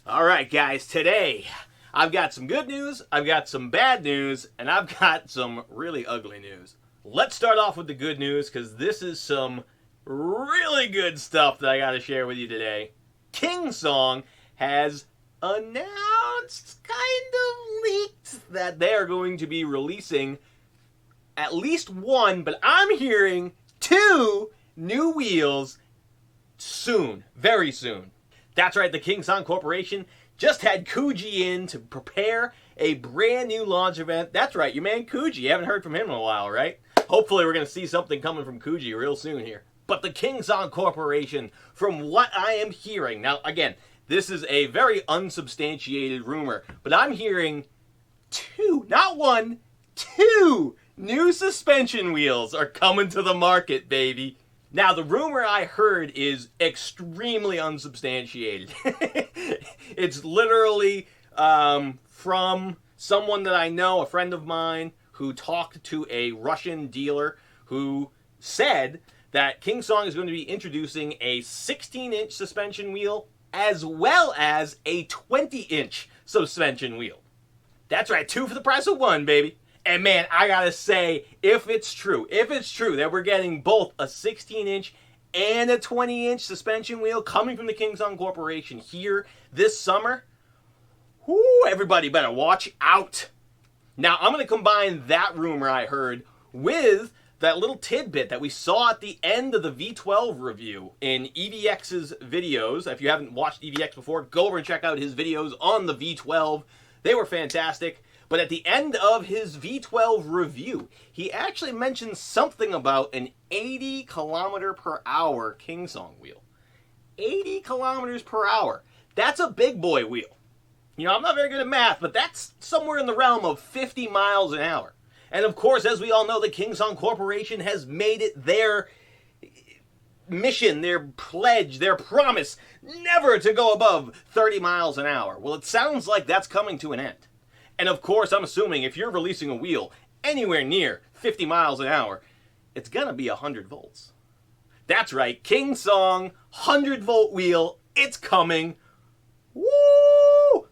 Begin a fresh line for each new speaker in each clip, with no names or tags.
All right, guys, today I've got some good news, I've got some bad news, and I've got some really ugly news. Let's start off with the good news because this is some really good stuff that I got to share with you today. Kingsong has announced, kind of leaked, that they are going to be releasing at least one, but I'm hearing two new wheels soon, very soon. That's right, the Kingsong Corporation just had Kuji in to prepare a brand new launch event. That's right, your man Kuji. You haven't heard from him in a while, right? Hopefully we're going to see something coming from Kuji real soon here. But the Kingsong Corporation, from what I am hearing, now again, this is a very unsubstantiated rumor, but I'm hearing two, not one, two new suspension wheels are coming to the market, baby. Now, the rumor I heard is extremely unsubstantiated. It's literally from someone that I know, a friend of mine, who talked to a Russian dealer who said that Kingsong is going to be introducing a 16-inch suspension wheel as well as a 20-inch suspension wheel. That's right, two for the price of one, baby. And man, I gotta say, if it's true that we're getting both a 16-inch and a 20-inch suspension wheel coming from the Kingsong Corporation here this summer, everybody better watch out. Now, I'm gonna combine that rumor I heard with that little tidbit that we saw at the end of the V12 review in EVX's videos. If you haven't watched EVX before, go over and check out his videos on the V12. They were fantastic. But at the end of his V12 review, he actually mentioned something about an 80 kilometer per hour Kingsong wheel. 80 kilometers per hour. That's a big boy wheel. You know, I'm not very good at math, but that's somewhere in the realm of 50 miles an hour. And of course, as we all know, the Kingsong Corporation has made it their mission, their pledge, their promise, never to go above 30 miles an hour. Well, it sounds like that's coming to an end. And of course, I'm assuming if you're releasing a wheel anywhere near 50 miles an hour, it's gonna be 100 volts. That's right, Kingsong 100-volt wheel, it's coming. Woo!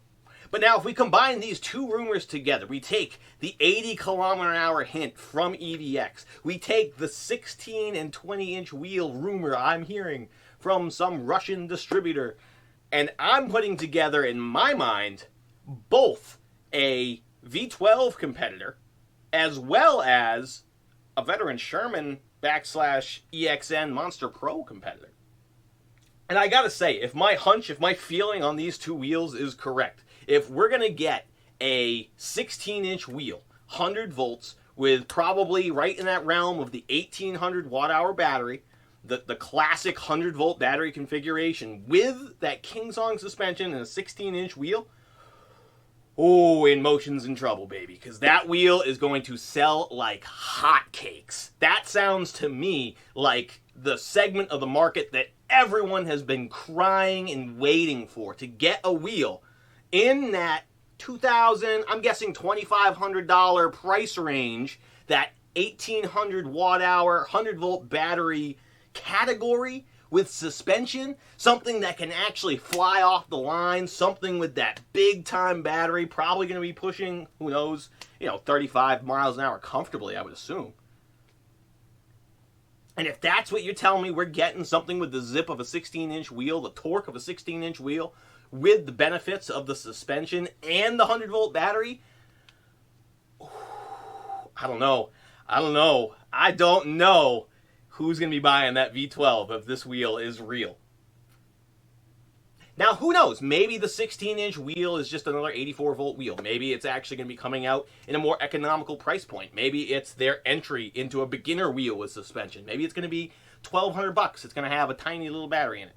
But now if we combine these two rumors together, we take the 80 kilometer an hour hint from EVX, we take the 16 and 20-inch wheel rumor I'm hearing from some Russian distributor, and I'm putting together, in my mind, both a V12 competitor as well as a veteran Sherman / EXN Monster Pro competitor. And I gotta say, if my hunch, if my feeling on these two wheels is correct, if we're gonna get a 16-inch wheel, 100 volts, with probably right in that realm of the 1800 watt-hour battery, the classic 100-volt battery configuration with that Kingsong suspension and a 16-inch wheel, InMotion's in trouble, baby, because that wheel is going to sell like hotcakes. That sounds to me like the segment of the market that everyone has been crying and waiting for, to get a wheel in that $2,000, I'm guessing $2,500 price range, that 1800 watt-hour, 100-volt battery category, with suspension, something that can actually fly off the line, something with that big-time battery, probably going to be pushing, who knows, 35 miles an hour comfortably, I would assume. And if that's what you're telling me, we're getting something with the zip of a 16-inch wheel, the torque of a 16-inch wheel, with the benefits of the suspension and the 100-volt battery, I don't know who's going to be buying that V12 if this wheel is real. Now, who knows? Maybe the 16-inch wheel is just another 84-volt wheel. Maybe it's actually going to be coming out in a more economical price point. Maybe it's their entry into a beginner wheel with suspension. Maybe it's going to be $1,200. It's going to have a tiny little battery in it.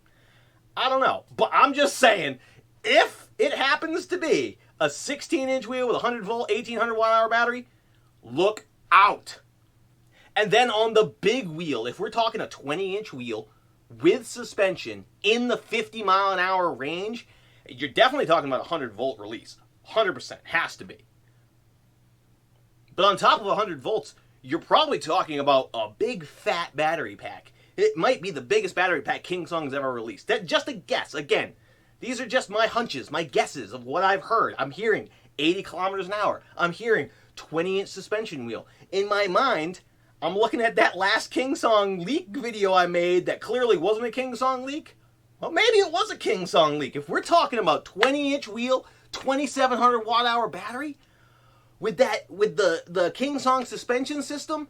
I don't know. But I'm just saying, if it happens to be a 16-inch wheel with a 100-volt, 1800 watt-hour battery, look out. And then on the big wheel, if we're talking a 20-inch wheel with suspension in the 50 mile an hour range, you're definitely talking about a 100-volt release. 100%. Has to be. But on top of 100 volts, you're probably talking about a big fat battery pack. It might be the biggest battery pack Kingsong's ever released. That, just a guess. Again, These are just my hunches, my guesses of what I've heard. I'm hearing 80 kilometers an hour. I'm hearing 20-inch suspension wheel. In my mind, I'm looking at that last Kingsong leak video I made that clearly wasn't a Kingsong leak. Well, maybe it was a Kingsong leak. If we're talking about 20-inch wheel, 2,700 watt-hour battery, with the Kingsong suspension system,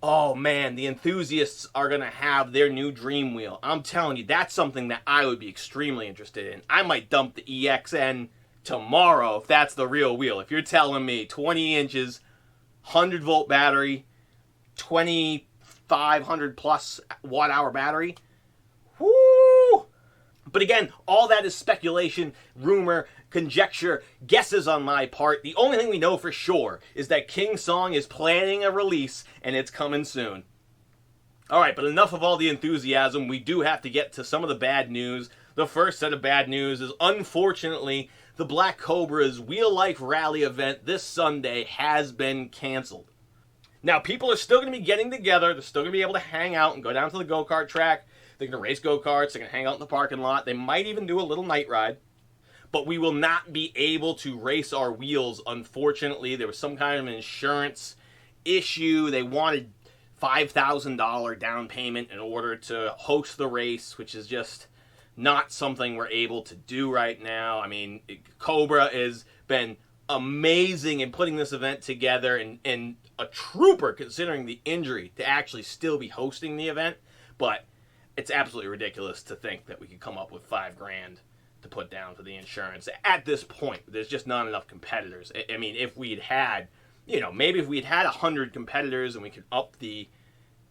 oh man, the enthusiasts are going to have their new dream wheel. I'm telling you, that's something that I would be extremely interested in. I might dump the EXN tomorrow if that's the real wheel. If you're telling me 20 inches, 100-volt battery, 2,500 plus watt-hour battery, whoo! But again, all that is speculation, rumor, conjecture, guesses on my part. The only thing we know for sure is that Kingsong is planning a release, and it's coming soon. Alright, but enough of all the enthusiasm. We do have to get to some of the bad news. The first set of bad news is, unfortunately, the Black Cobra's Wheel Life Rally event this Sunday has been canceled. Now, people are still going to be getting together. They're still going to be able to hang out and go down to the go-kart track. They're going to race go-karts. They're going to hang out in the parking lot. They might even do a little night ride. But we will not be able to race our wheels, unfortunately. There was some kind of an insurance issue. They wanted $5,000 down payment in order to host the race, which is just not something we're able to do right now. I mean, Cobra has been amazing in putting this event together, and a trooper considering the injury to actually still be hosting the event. But it's absolutely ridiculous to think that we could come up with $5,000 to put down for the insurance. At this point, there's just not enough competitors. I mean, if we'd had, maybe if we'd had 100 competitors and we could up the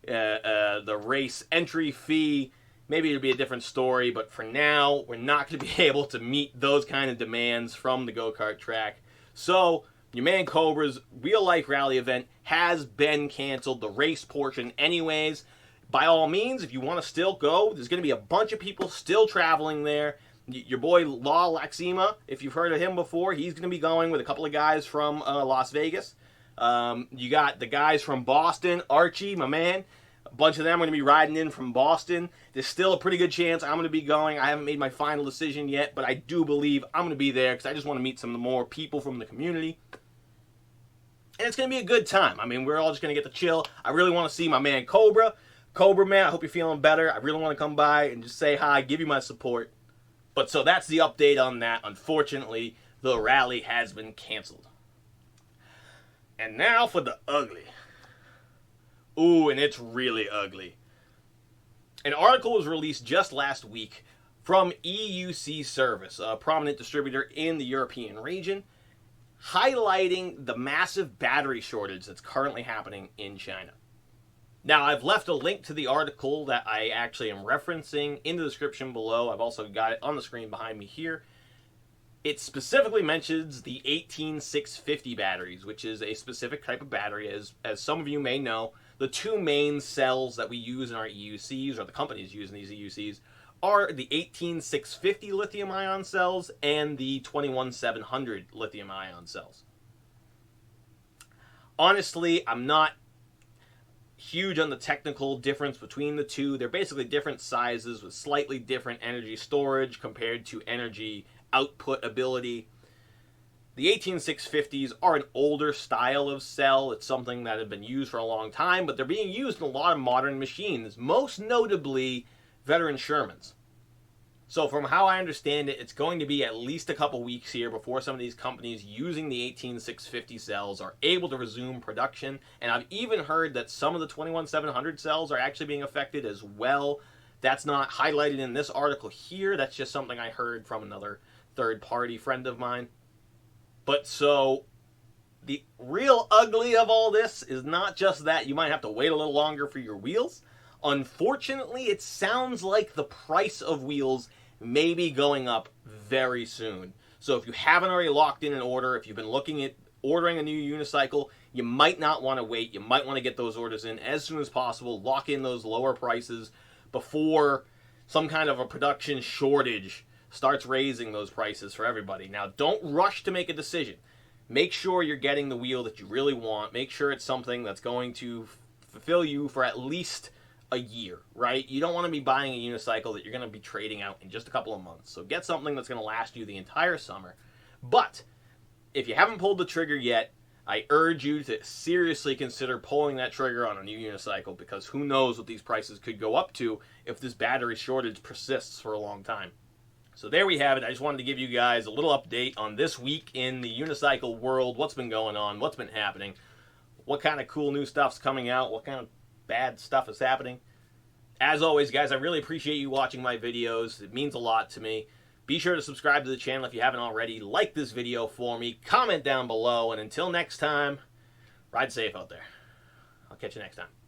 race entry fee, maybe it'd be a different story. But for now, we're not going to be able to meet those kind of demands from the go-kart track. So your man Cobra's Real Life Rally event has been canceled, the race portion anyways. By all means, if you want to still go, there's going to be a bunch of people still traveling there. Your boy Law Laxima, if you've heard of him before, he's going to be going with a couple of guys from Las Vegas. You got the guys from Boston, Archie, my man. A bunch of them are going to be riding in from Boston. There's still a pretty good chance I'm going to be going. I haven't made my final decision yet, but I do believe I'm going to be there because I just want to meet some more people from the community. And it's going to be a good time. I mean, we're all just going to get to chill. I really want to see my man Cobra. Cobra, man, I hope you're feeling better. I really want to come by and just say hi, give you my support. But so that's the update on that. Unfortunately, the rally has been canceled. And now for the ugly. Ooh, and it's really ugly. An article was released just last week from EUC Service, a prominent distributor in the European region, highlighting the massive battery shortage that's currently happening in China. Now, I've left a link to the article that I actually am referencing in the description below. I've also got it on the screen behind me here. It specifically mentions the 18650 batteries, which is a specific type of battery. As some of you may know, the two main cells that we use in our EUCs, or the companies using these EUCs, are the 18650 lithium-ion cells and the 21700 lithium-ion cells. Honestly, I'm not huge on the technical difference between the two. They're basically different sizes with slightly different energy storage compared to energy output ability. The 18650s are an older style of cell. It's something that had been used for a long time, but they're being used in a lot of modern machines, most notably veteran Shermans. So from how I understand it, it's going to be at least a couple weeks here before some of these companies using the 18650 cells are able to resume production. And I've even heard that some of the 21700 cells are actually being affected as well. That's not highlighted in this article here. That's just something I heard from another third-party friend of mine. But so the real ugly of all this is not just that you might have to wait a little longer for your wheels. Unfortunately, it sounds like the price of wheels may be going up very soon. So if you haven't already locked in an order, if you've been looking at ordering a new unicycle, you might not want to wait. You might want to get those orders in as soon as possible. Lock in those lower prices before some kind of a production shortage starts raising those prices for everybody. Now, don't rush to make a decision. Make sure you're getting the wheel that you really want. Make sure it's something that's going to fulfill you for at least a year, right? You don't want to be buying a unicycle that you're going to be trading out in just a couple of months. So get something that's going to last you the entire summer. But if you haven't pulled the trigger yet, I urge you to seriously consider pulling that trigger on a new unicycle, because who knows what these prices could go up to if this battery shortage persists for a long time. So there we have it. I just wanted to give you guys a little update on this week in the unicycle world, what's been going on, what's been happening, what kind of cool new stuff's coming out, what kind of bad stuff is happening. As always, guys, I really appreciate you watching my videos. It means a lot to me. Be sure to subscribe to the channel if you haven't already. Like this video for me. Comment down below. And until next time, ride safe out there. I'll catch you next time.